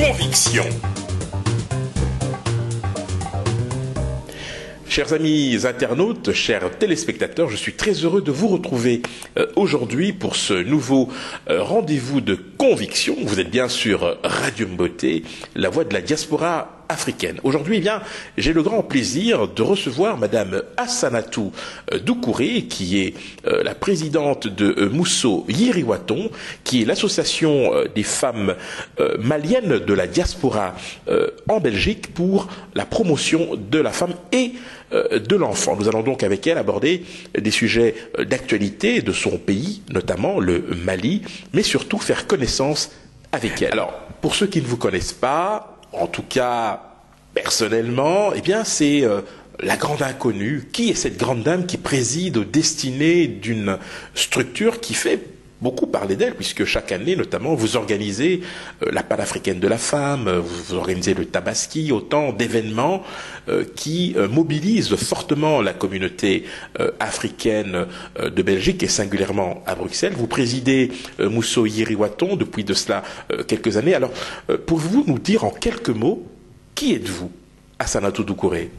conviction. Chers amis internautes, chers téléspectateurs, je suis très heureux de vous retrouver aujourd'hui pour ce nouveau rendez-vous de conviction. Vous êtes bien sur Radio Mboté, la voix de la diaspora africaine. Aujourd'hui, eh bien, j'ai le grand plaisir de recevoir Madame Assanatou Doucouré, qui est la présidente de Mousso Yiriwaton, qui est l'association des femmes maliennes de la diaspora en Belgique pour la promotion de la femme et de l'enfant. Nous allons donc avec elle aborder des sujets d'actualité de son pays, notamment le Mali, mais surtout faire connaissance avec elle. Alors, pour ceux qui ne vous connaissent pas, en tout cas, personnellement, eh bien, c'est la grande inconnue. Qui est cette grande dame qui préside aux destinées d'une structure qui fait beaucoup parler d'elle, puisque chaque année, notamment, vous organisez la panafricaine de la femme, vous organisez le Tabaski, autant d'événements qui mobilisent fortement la communauté africaine de Belgique et singulièrement à Bruxelles. Vous présidez Mousso Yiriwaton depuis de cela quelques années. Alors, pouvez-vous nous dire en quelques mots, qui êtes-vous, Assanatou Doucouré?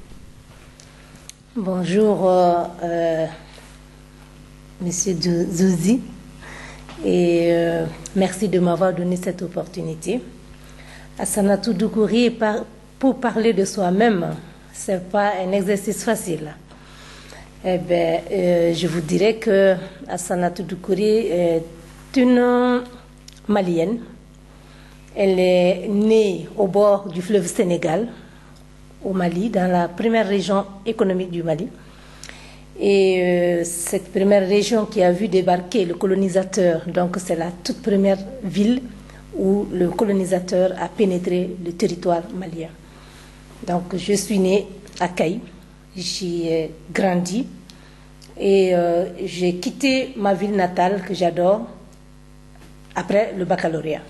Bonjour, Monsieur Zouzi. Et merci de m'avoir donné cette opportunité. Assanatou Doucouré, pour parler de soi-même, ce n'est pas un exercice facile. Eh bien, je vous dirais que Assanatou Doucouré est une Malienne. Elle est née au bord du fleuve Sénégal, au Mali, dans la première région économique du Mali. Et cette première région qui a vu débarquer le colonisateur, donc c'est la toute première ville où le colonisateur a pénétré le territoire malien. Donc je suis née à Caï, j'y ai grandi et j'ai quitté ma ville natale que j'adore après le baccalauréat.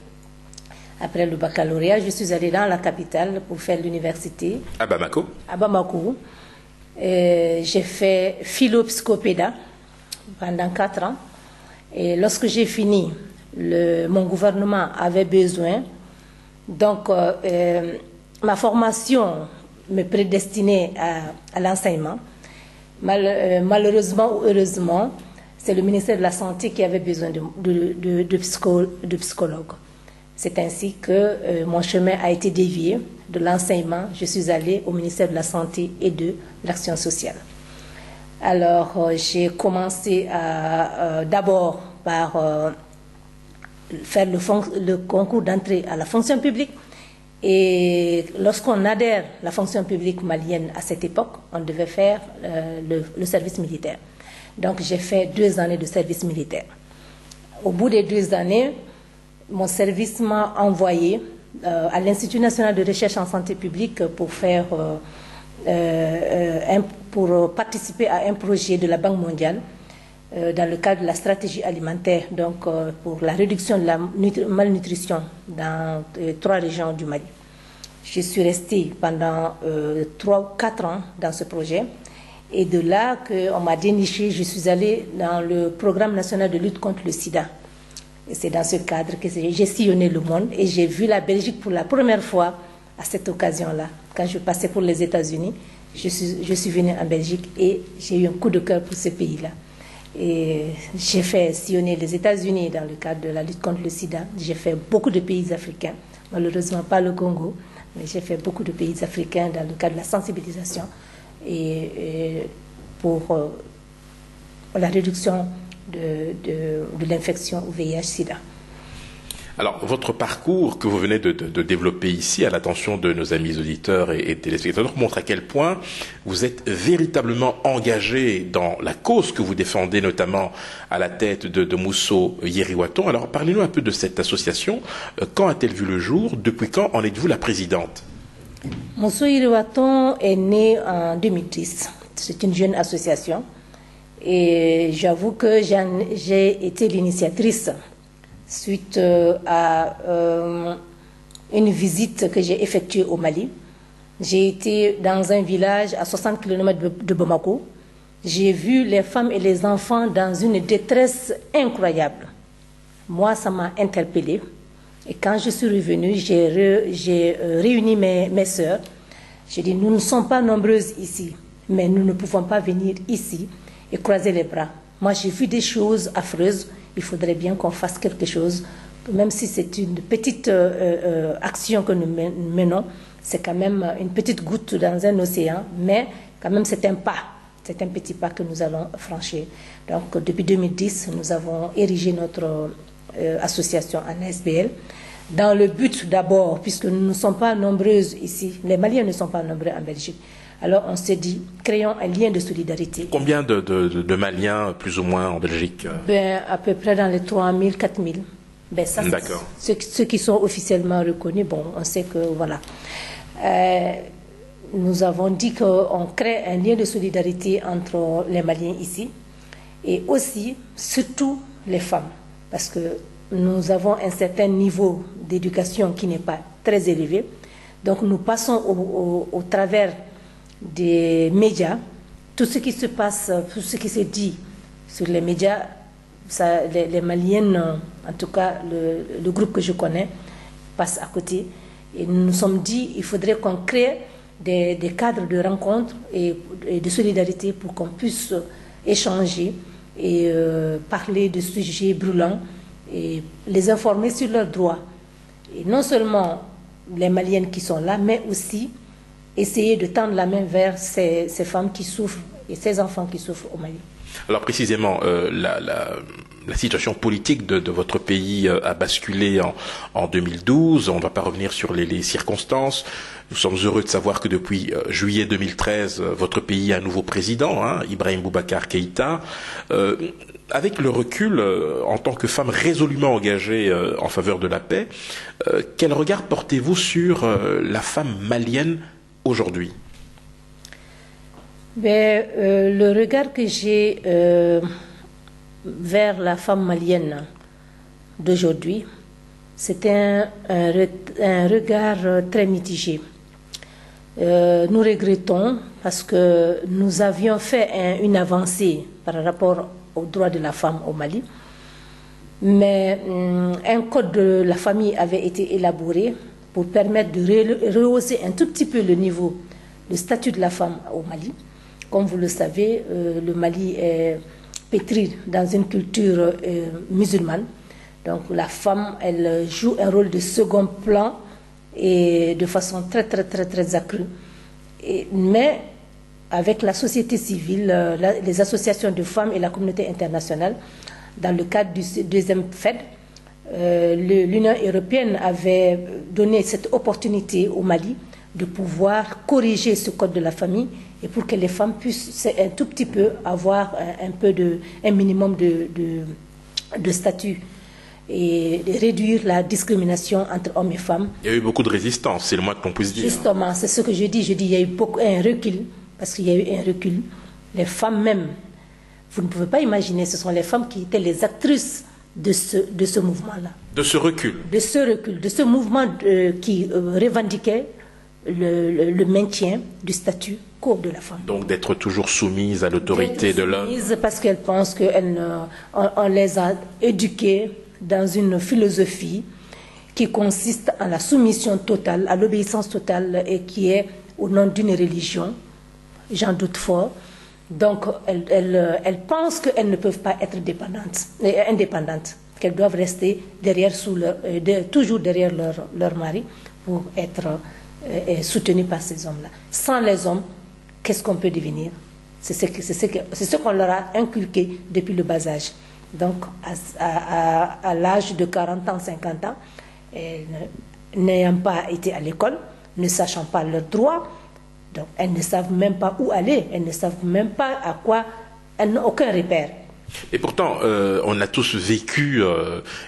Après le baccalauréat, je suis allée dans la capitale pour faire l'université. À Bamako. À Bamako. J'ai fait philo-psychopéda pendant 4 ans. Et lorsque j'ai fini, mon gouvernement avait besoin. Donc, ma formation me prédestinait à l'enseignement. Malheureusement ou heureusement, c'est le ministère de la Santé qui avait besoin de psychologues. C'est ainsi que mon chemin a été dévié de l'enseignement. Je suis allée au ministère de la Santé et de l'Action sociale. Alors, j'ai commencé d'abord par faire le concours d'entrée à la fonction publique. Et lorsqu'on adhère à la fonction publique malienne à cette époque, on devait faire le service militaire. Donc, j'ai fait 2 années de service militaire. Au bout des 2 années, mon service m'a envoyé à l'Institut national de recherche en santé publique pour participer à un projet de la Banque mondiale dans le cadre de la stratégie alimentaire, donc pour la réduction de la malnutrition dans 3 régions du Mali. Je suis restée pendant 3 ou 4 ans dans ce projet. Et de là qu'on m'a déniché, je suis allée dans le programme national de lutte contre le sida. Et c'est dans ce cadre que j'ai sillonné le monde et j'ai vu la Belgique pour la première fois à cette occasion-là. Quand je passais pour les États-Unis, je suis venue en Belgique et j'ai eu un coup de cœur pour ce pays-là. Et j'ai fait sillonner les États-Unis dans le cadre de la lutte contre le sida. J'ai fait beaucoup de pays africains, malheureusement pas le Congo, mais j'ai fait beaucoup de pays africains dans le cadre de la sensibilisation et pour la réduction de l'infection au VIH-Sida. Alors, votre parcours que vous venez de développer ici, à l'attention de nos amis auditeurs et téléspectateurs, montre à quel point vous êtes véritablement engagé dans la cause que vous défendez, notamment à la tête de Mousso Yiriwaton. Alors, parlez-nous un peu de cette association. Quand a-t-elle vu le jour? Depuis quand en êtes-vous la présidente? Mousso Yiriwaton est né en 2010. C'est une jeune association. Et j'avoue que j'ai été l'initiatrice suite à une visite que j'ai effectuée au Mali. J'ai été dans un village à 60 km de Bamako. J'ai vu les femmes et les enfants dans une détresse incroyable. Moi, ça m'a interpellée. Et quand je suis revenue, j'ai réuni mes sœurs. J'ai dit, nous ne sommes pas nombreuses ici, mais nous ne pouvons pas venir ici et croiser les bras. Moi, j'ai vu des choses affreuses. Il faudrait bien qu'on fasse quelque chose. Même si c'est une petite action que nous menons, c'est quand même une petite goutte dans un océan, mais quand même c'est un pas. C'est un petit pas que nous allons franchir. Donc, depuis 2010, nous avons érigé notre association en ASBL, dans le but d'abord, puisque nous ne sommes pas nombreuses ici, les Maliens ne sont pas nombreux en Belgique. Alors on s'est dit, créons un lien de solidarité. Combien de Maliens, plus ou moins, en Belgique? À peu près dans les 3 000, 4 000. D'accord. Ceux qui sont officiellement reconnus, bon, on sait que, voilà. Nous avons dit qu'on crée un lien de solidarité entre les Maliens ici, et aussi, surtout, les femmes, parce que nous avons un certain niveau d'éducation qui n'est pas très élevé. Donc nous passons au travers des médias, tout ce qui se passe, tout ce qui se dit sur les médias, les Maliennes, en tout cas le groupe que je connais, passe à côté. Et nous nous sommes dit qu'il faudrait qu'on crée des cadres de rencontres et de solidarité pour qu'on puisse échanger et parler de sujets brûlants et les informer sur leurs droits. Et non seulement les Maliennes qui sont là, mais aussi essayer de tendre la main vers ces femmes qui souffrent et ces enfants qui souffrent au Mali. Alors précisément, la situation politique de votre pays a basculé en 2012. On ne va pas revenir sur les circonstances. Nous sommes heureux de savoir que depuis juillet 2013, votre pays a un nouveau président, Ibrahim Boubacar Keïta. Avec le recul, en tant que femme résolument engagée en faveur de la paix, quel regard portez-vous sur la femme malienne aujourd'hui? Le regard que j'ai vers la femme malienne d'aujourd'hui, c'est un regard très mitigé. Nous regrettons parce que nous avions fait une avancée par rapport aux droits de la femme au Mali, mais un code de la famille avait été élaboré pour permettre de rehausser un tout petit peu le niveau, le statut de la femme au Mali. Comme vous le savez, le Mali est pétri dans une culture musulmane. Donc la femme, elle joue un rôle de second plan et de façon très accrue. Mais avec la société civile, les associations de femmes et la communauté internationale, dans le cadre du deuxième FED, l'Union européenne avait donné cette opportunité au Mali de pouvoir corriger ce code de la famille et pour que les femmes puissent un tout petit peu avoir un minimum de statut et de réduire la discrimination entre hommes et femmes. Il y a eu beaucoup de résistance, c'est le moins qu'on puisse dire. Justement, c'est ce que je dis. Je dis il y a eu un recul, parce qu'il y a eu un recul. Les femmes même, vous ne pouvez pas imaginer, ce sont les femmes qui étaient les actrices de ce mouvement-là. De ce recul. De ce recul, de ce mouvement qui revendiquait le maintien du statut quo de la femme. Donc d'être toujours soumise à l'autorité de l'homme. Parce qu'elles pensent qu'on les a éduquées dans une philosophie qui consiste en la soumission totale, à l'obéissance totale et qui est au nom d'une religion, j'en doute fort. Donc elles pensent qu'elles ne peuvent pas être indépendantes, qu'elles doivent rester toujours derrière leur mari pour être soutenues par ces hommes-là. Sans les hommes, qu'est-ce qu'on peut devenir? C'est ce qu'on leur a inculqué depuis le bas âge. Donc, à l'âge de 40 ans, 50 ans, n'ayant pas été à l'école, ne sachant pas leurs droits, donc elles ne savent même pas où aller, elles ne savent même pas à quoi, elles n'ont aucun repère. Et pourtant, on a tous vécu,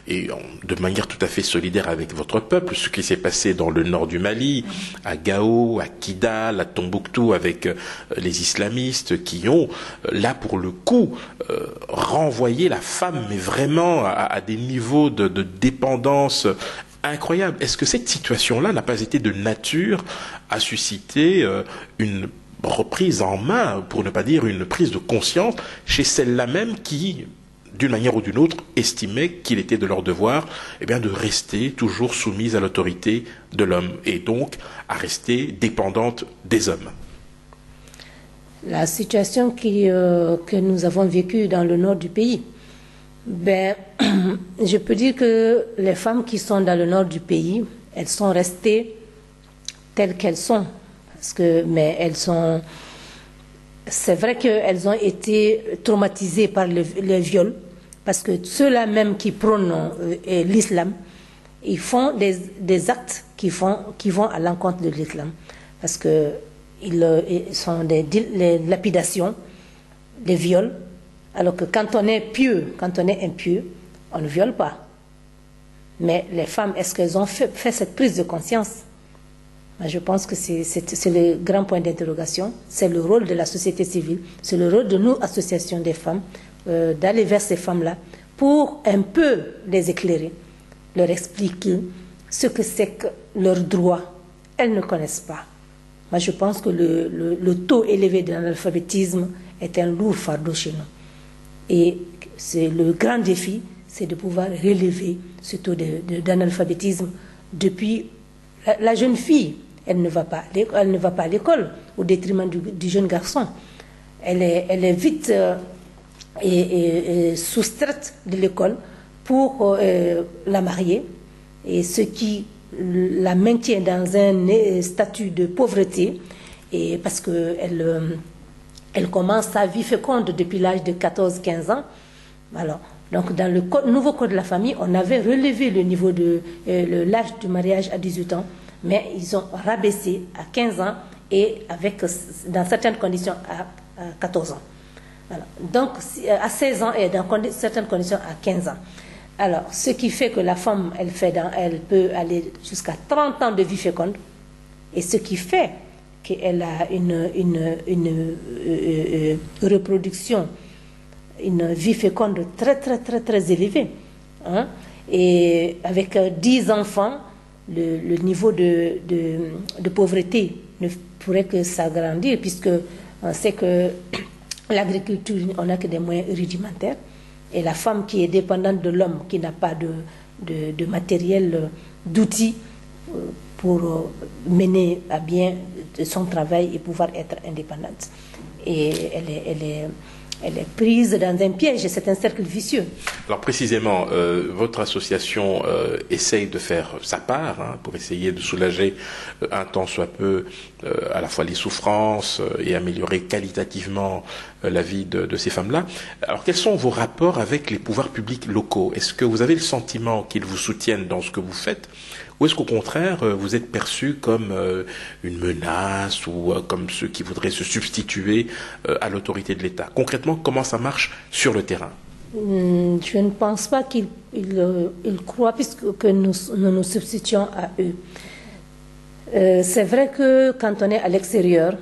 et de manière tout à fait solidaire avec votre peuple, ce qui s'est passé dans le nord du Mali, à Gao, à Kidal, à Tombouctou, avec les islamistes qui ont, là pour le coup, renvoyé la femme, mais vraiment à des niveaux de dépendance incroyables. Est-ce que cette situation-là n'a pas été de nature à susciter une reprise en main, pour ne pas dire une prise de conscience, chez celles-là même qui, d'une manière ou d'une autre, estimaient qu'il était de leur devoir de rester toujours soumises à l'autorité de l'homme et donc à rester dépendantes des hommes. La situation que nous avons vécue dans le nord du pays, je peux dire que les femmes qui sont dans le nord du pays, elles sont restées telles qu'elles sont. Mais elles sont... C'est vrai qu'elles ont été traumatisées par le viol, parce que ceux-là même qui prônent l'islam, ils font des actes qui vont à l'encontre de l'islam. Parce que ils sont les lapidations, des viols, alors que quand on est pieux, quand on est impieux, on ne viole pas. Mais les femmes, est-ce qu'elles ont fait cette prise de conscience? Je pense que c'est le grand point d'interrogation. C'est le rôle de la société civile, c'est le rôle de nous, associations des femmes, d'aller vers ces femmes-là pour un peu les éclairer, leur expliquer ce que c'est que leurs droits. Elles ne connaissent pas. Moi, je pense que le taux élevé de l'analphabétisme est un lourd fardeau chez nous. Et c'est le grand défi, c'est de pouvoir relever ce taux d'analphabétisme depuis la jeune fille. Elle ne va pas à l'école au détriment du jeune garçon. Elle est vite soustraite de l'école pour la marier, et ce qui la maintient dans un statut de pauvreté, et parce qu'elle elle commence sa vie féconde depuis l'âge de 14-15 ans. Alors, donc dans le nouveau code de la famille, on avait relevé le niveau de l'âge du mariage à 18 ans, mais ils ont rabaissé à 15 ans et dans certaines conditions à 14 ans. Voilà. Donc à 16 ans et dans certaines conditions à 15 ans. Alors, ce qui fait que la femme, elle peut aller jusqu'à 30 ans de vie féconde, et ce qui fait qu'elle a une reproduction, une vie féconde très, très, très, très élevée. Hein? Et avec 10 enfants, le niveau de pauvreté ne pourrait que s'agrandir, puisque on sait que l'agriculture, on n'a que des moyens rudimentaires, et la femme qui est dépendante de l'homme, qui n'a pas de matériel, d'outils pour mener à bien son travail et pouvoir être indépendante. Et elle est prise dans un piège, c'est un cercle vicieux. Alors précisément, votre association essaye de faire sa part pour essayer de soulager un tant soit peu à la fois les souffrances et améliorer qualitativement la vie de ces femmes-là. Alors quels sont vos rapports avec les pouvoirs publics locaux? Est-ce que vous avez le sentiment qu'ils vous soutiennent dans ce que vous faites? Ou est-ce qu'au contraire, vous êtes perçu comme une menace ou comme ceux qui voudraient se substituer à l'autorité de l'État? Concrètement, comment ça marche sur le terrain? Je ne pense pas qu'ils croient que nous nous substituons à eux. C'est vrai que quand on est à l'extérieur,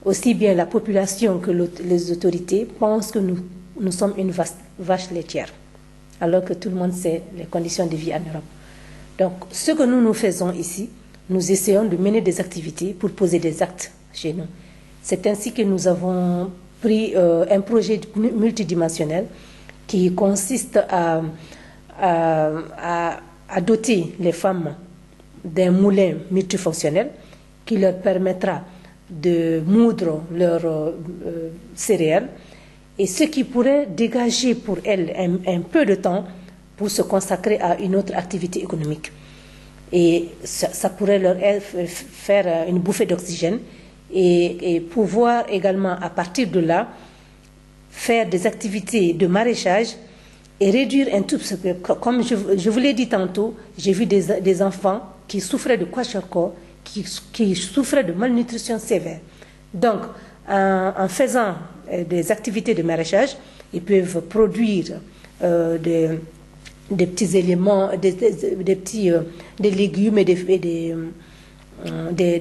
aussi bien la population que les autorités pensent que nous sommes une vache laitière, alors que tout le monde sait les conditions de vie en Europe. Donc, ce que nous faisons ici, nous essayons de mener des activités pour poser des actes chez nous. C'est ainsi que nous avons pris un projet multidimensionnel qui consiste à doter les femmes d'un moulin multifonctionnel qui leur permettra de moudre leurs céréales, et ce qui pourrait dégager pour elles un peu de temps pour se consacrer à une autre activité économique. Et ça pourrait leur faire une bouffée d'oxygène et pouvoir également, à partir de là, faire des activités de maraîchage et réduire un tout petit peu. Comme je vous l'ai dit tantôt, j'ai vu des enfants qui souffraient de kwashiorkor, qui souffraient de malnutrition sévère. Donc, en faisant des activités de maraîchage, ils peuvent produire des petits éléments, des légumes et des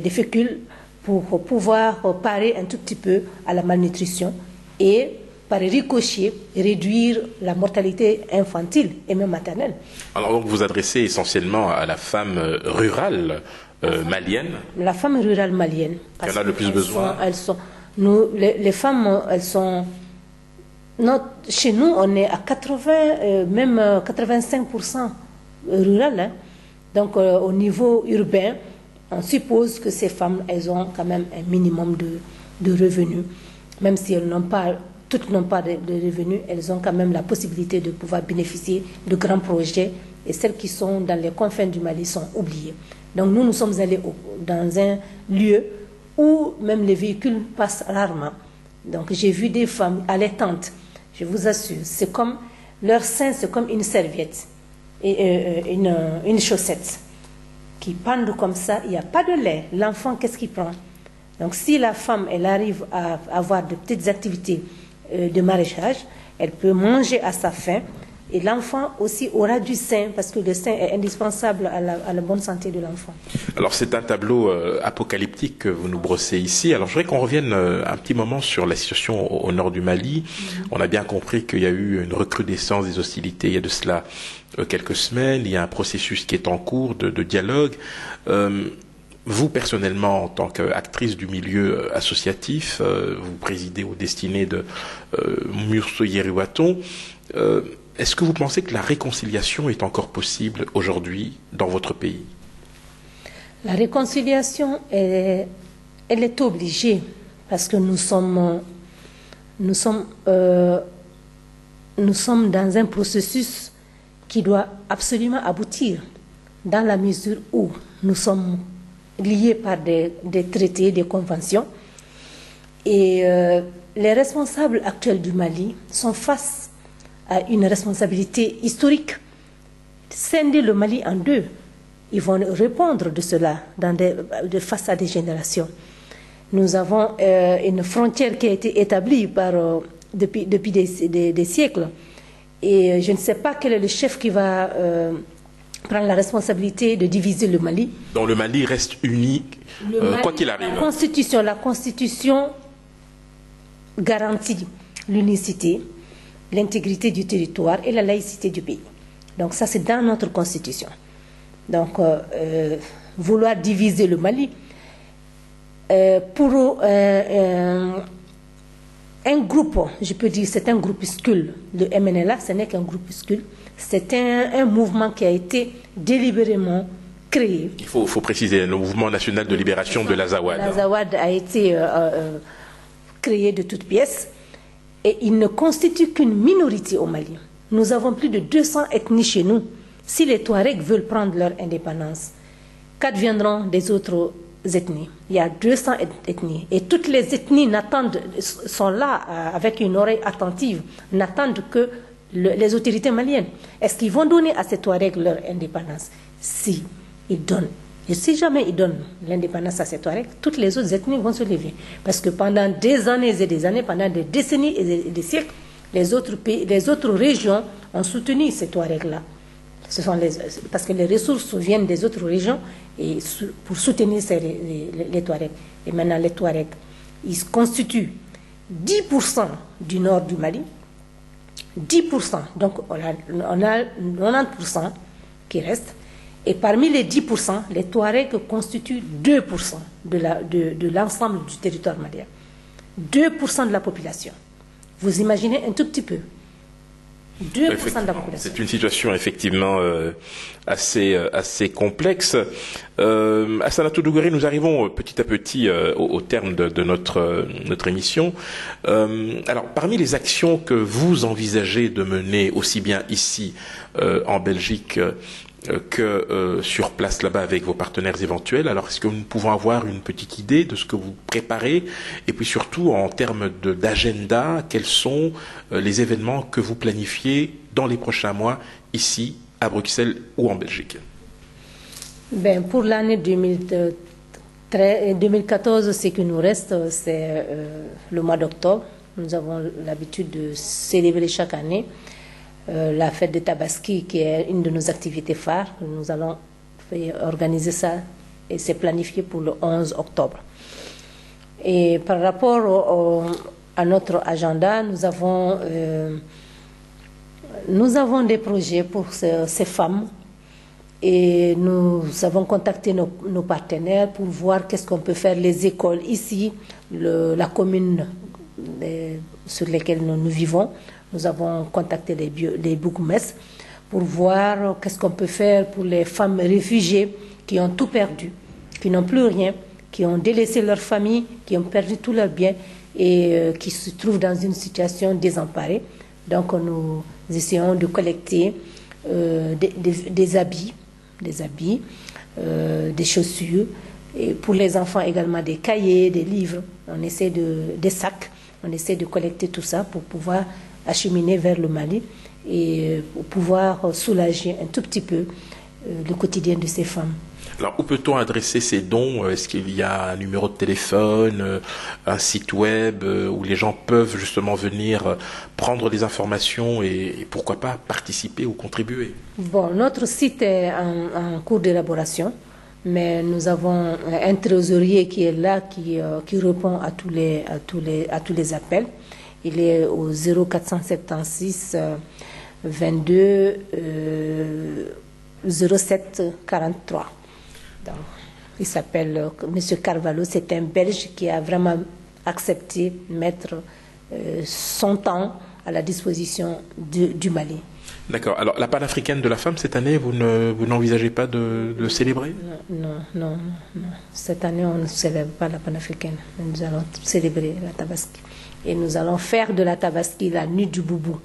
fécules pour pouvoir parer un tout petit peu à la malnutrition et par ricochet réduire la mortalité infantile et même maternelle. Alors donc vous adressez essentiellement à la femme rurale malienne. La femme rurale malienne. Qui en a le plus besoin. Les femmes, elles sont chez nous, on est à 80, même 85% rural. Hein. Donc, au niveau urbain, on suppose que ces femmes, elles ont quand même un minimum de revenus. Même si elles n'ont pas, toutes n'ont pas de revenus, elles ont quand même la possibilité de pouvoir bénéficier de grands projets. Et celles qui sont dans les confins du Mali sont oubliées. Donc, nous sommes allés dans un lieu où même les véhicules passent rarement. Donc, j'ai vu des femmes allaitantes. Je vous assure, c'est comme leur sein, c'est comme une serviette et une chaussette qui pendent comme ça. Il n'y a pas de lait. L'enfant, qu'est-ce qu'il prend? Donc, si la femme, elle arrive à avoir de petites activités de maraîchage, elle peut manger à sa faim. Et l'enfant aussi aura du sein, parce que le sein est indispensable à la bonne santé de l'enfant. Alors c'est un tableau apocalyptique que vous nous brossez ici. Alors je voudrais qu'on revienne un petit moment sur la situation au nord du Mali. On a bien compris qu'il y a eu une recrudescence des hostilités il y a de cela quelques semaines. Il y a un processus qui est en cours de dialogue. Vous, personnellement, en tant qu'actrice du milieu associatif, vous présidez aux destinées de Murso Yeriwaton. Est-ce que vous pensez que la réconciliation est encore possible aujourd'hui dans votre pays? La réconciliation, elle est obligée parce que nous sommes dans un processus qui doit absolument aboutir dans la mesure où nous sommes liés par des traités, des conventions. Et les responsables actuels du Mali sont face à une responsabilité historique. Scinder le Mali en deux. Ils vont répondre de cela face à des générations. Nous avons une frontière qui a été établie depuis des siècles. Et je ne sais pas quel est le chef qui va prendre la responsabilité de diviser le Mali. Donc le Mali reste uni, quoi qu'il arrive. La Constitution garantit l'unicité, l'intégrité du territoire et la laïcité du pays. Donc ça, c'est dans notre Constitution. Donc, vouloir diviser le Mali, pour un groupe, je peux dire, c'est un groupuscule. Le MNLA, ce n'est qu'un groupuscule. C'est un mouvement qui a été délibérément créé. Il faut préciser, le mouvement national de libération de l'Azawad. L'Azawad a été créé de toutes pièces. Et il ne constitue qu'une minorité au Mali. Nous avons plus de 200 ethnies chez nous. Si les Touaregs veulent prendre leur indépendance, qu'adviendront des autres ethnies? Il y a 200 ethnies. Et toutes les ethnies sont là avec une oreille attentive, n'attendent que les autorités maliennes. Est-ce qu'ils vont donner à ces Touaregs leur indépendance? Si ils donnent. Et si jamais ils donnent l'indépendance à ces Touaregs, toutes les autres ethnies vont se lever. Parce que pendant des années et des années, pendant des décennies et des siècles, les autres régions ont soutenu ces Touaregs-là. Parce que les ressources viennent des autres régions et pour soutenir les Touaregs. Et maintenant, les Touaregs, ils constituent 10% du nord du Mali. 10%. Donc, on a 90% qui restent. Et parmi les 10%, les Touaregs constituent 2% de l'ensemble du territoire malien. 2% de la population. Vous imaginez un tout petit peu. 2% de la population. C'est une situation effectivement assez complexe. Assanatou Dougaré, nous arrivons petit à petit au terme de notre émission. Alors, parmi les actions que vous envisagez de mener aussi bien ici en Belgique que sur place là-bas avec vos partenaires éventuels. Alors, est-ce que nous pouvons avoir une petite idée de ce que vous préparez? Et puis surtout, en termes d'agenda, quels sont les événements que vous planifiez dans les prochains mois, ici, à Bruxelles ou en Belgique? Pour l'année 2014, ce qui nous reste, c'est le mois d'octobre. Nous avons l'habitude de célébrer chaque année la fête de Tabaski, qui est une de nos activités phares. Nous allons organiser ça et c'est planifié pour le 11 octobre. Et par rapport à notre agenda, nous avons des projets pour ces femmes et nous avons contacté nos partenaires pour voir qu'est-ce qu'on peut faire. Les écoles ici, la commune sur laquelle nous vivons, Nous avons contacté les bourgmestres pour voir qu'est-ce qu'on peut faire pour les femmes réfugiées qui ont tout perdu, qui n'ont plus rien, qui ont délaissé leur famille, qui ont perdu tous leurs biens et qui se trouvent dans une situation désemparée. Donc nous essayons de collecter des habits, des chaussures, et pour les enfants également des cahiers, des livres. On essaie des sacs, on essaie de collecter tout ça pour pouvoir acheminer vers le Mali et pour pouvoir soulager un tout petit peu le quotidien de ces femmes. Alors, où peut-on adresser ces dons? Est-ce qu'il y a un numéro de téléphone, un site web où les gens peuvent justement venir prendre des informations et pourquoi pas participer ou contribuer? Bon, notre site est en cours d'élaboration, mais nous avons un trésorier qui est là, qui répond à tous les appels. Il est au 0476 22 07 43. Donc, il s'appelle M. Carvalho, c'est un Belge qui a vraiment accepté de mettre son temps à la disposition du Mali. D'accord. Alors, la panafricaine de la femme, cette année, vous n'envisagez pas de le célébrer? Non. Cette année, on ne célèbre pas la panafricaine. Nous allons célébrer la Tabaski. Et nous allons faire de la Tabaski la nuit du Boubou.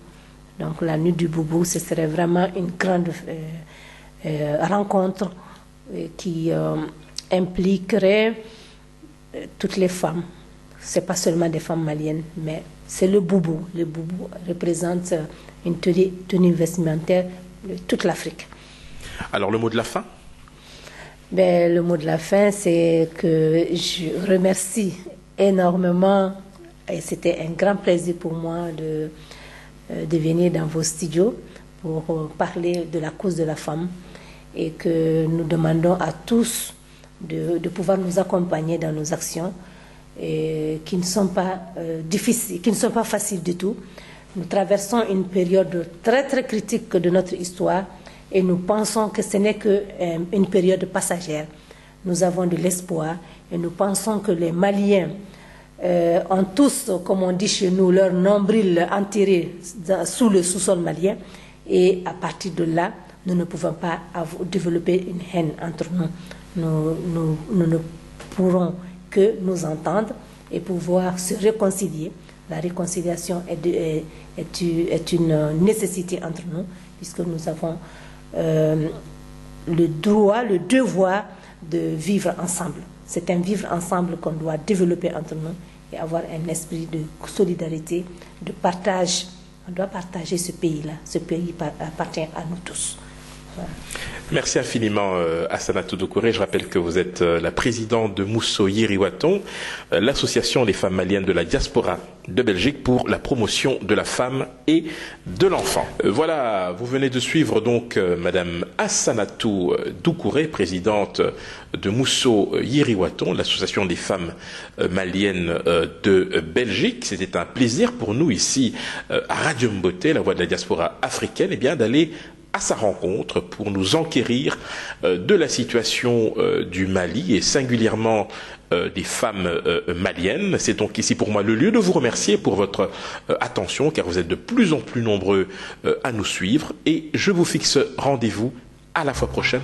Donc, la nuit du Boubou, ce serait vraiment une grande rencontre qui impliquerait toutes les femmes. Ce n'est pas seulement des femmes maliennes, mais c'est le boubou. Le boubou représente une tenue vestimentaire de toute l'Afrique. Alors, le mot de la fin? Le mot de la fin, c'est que je remercie énormément, et c'était un grand plaisir pour moi de venir dans vos studios pour parler de la cause de la femme, et que nous demandons à tous de pouvoir nous accompagner dans nos actions qui ne sont pas difficiles, qui ne sont pas faciles du tout. Nous traversons une période très très critique de notre histoire et nous pensons que ce n'est qu'une période passagère. Nous avons de l'espoir et nous pensons que les Maliens ont tous, comme on dit chez nous, leur nombril enterré sous le sous-sol malien, et à partir de là, nous ne pouvons pas développer une haine entre nous. Nous ne pourrons que nous entendre et pouvoir se réconcilier. La réconciliation est une nécessité entre nous, puisque nous avons le droit, le devoir de vivre ensemble. C'est un vivre ensemble qu'on doit développer entre nous et avoir un esprit de solidarité, de partage. On doit partager ce pays-là. Ce pays appartient à nous tous. Voilà. Merci infiniment Assanatou Doucouré. Je rappelle que vous êtes la présidente de Mousso Yiriwaton, l'association des femmes maliennes de la diaspora de Belgique pour la promotion de la femme et de l'enfant. Voilà, vous venez de suivre donc Madame Assanatou Doucouré, présidente de Mousso Yiriwaton, l'association des femmes maliennes de Belgique. C'était un plaisir pour nous ici à Radio Mboté, la voix de la diaspora africaine, et bien d'aller à sa rencontre pour nous enquérir de la situation du Mali et singulièrement des femmes maliennes. C'est donc ici pour moi le lieu de vous remercier pour votre attention, car vous êtes de plus en plus nombreux à nous suivre, et je vous fixe rendez-vous à la fois prochaine.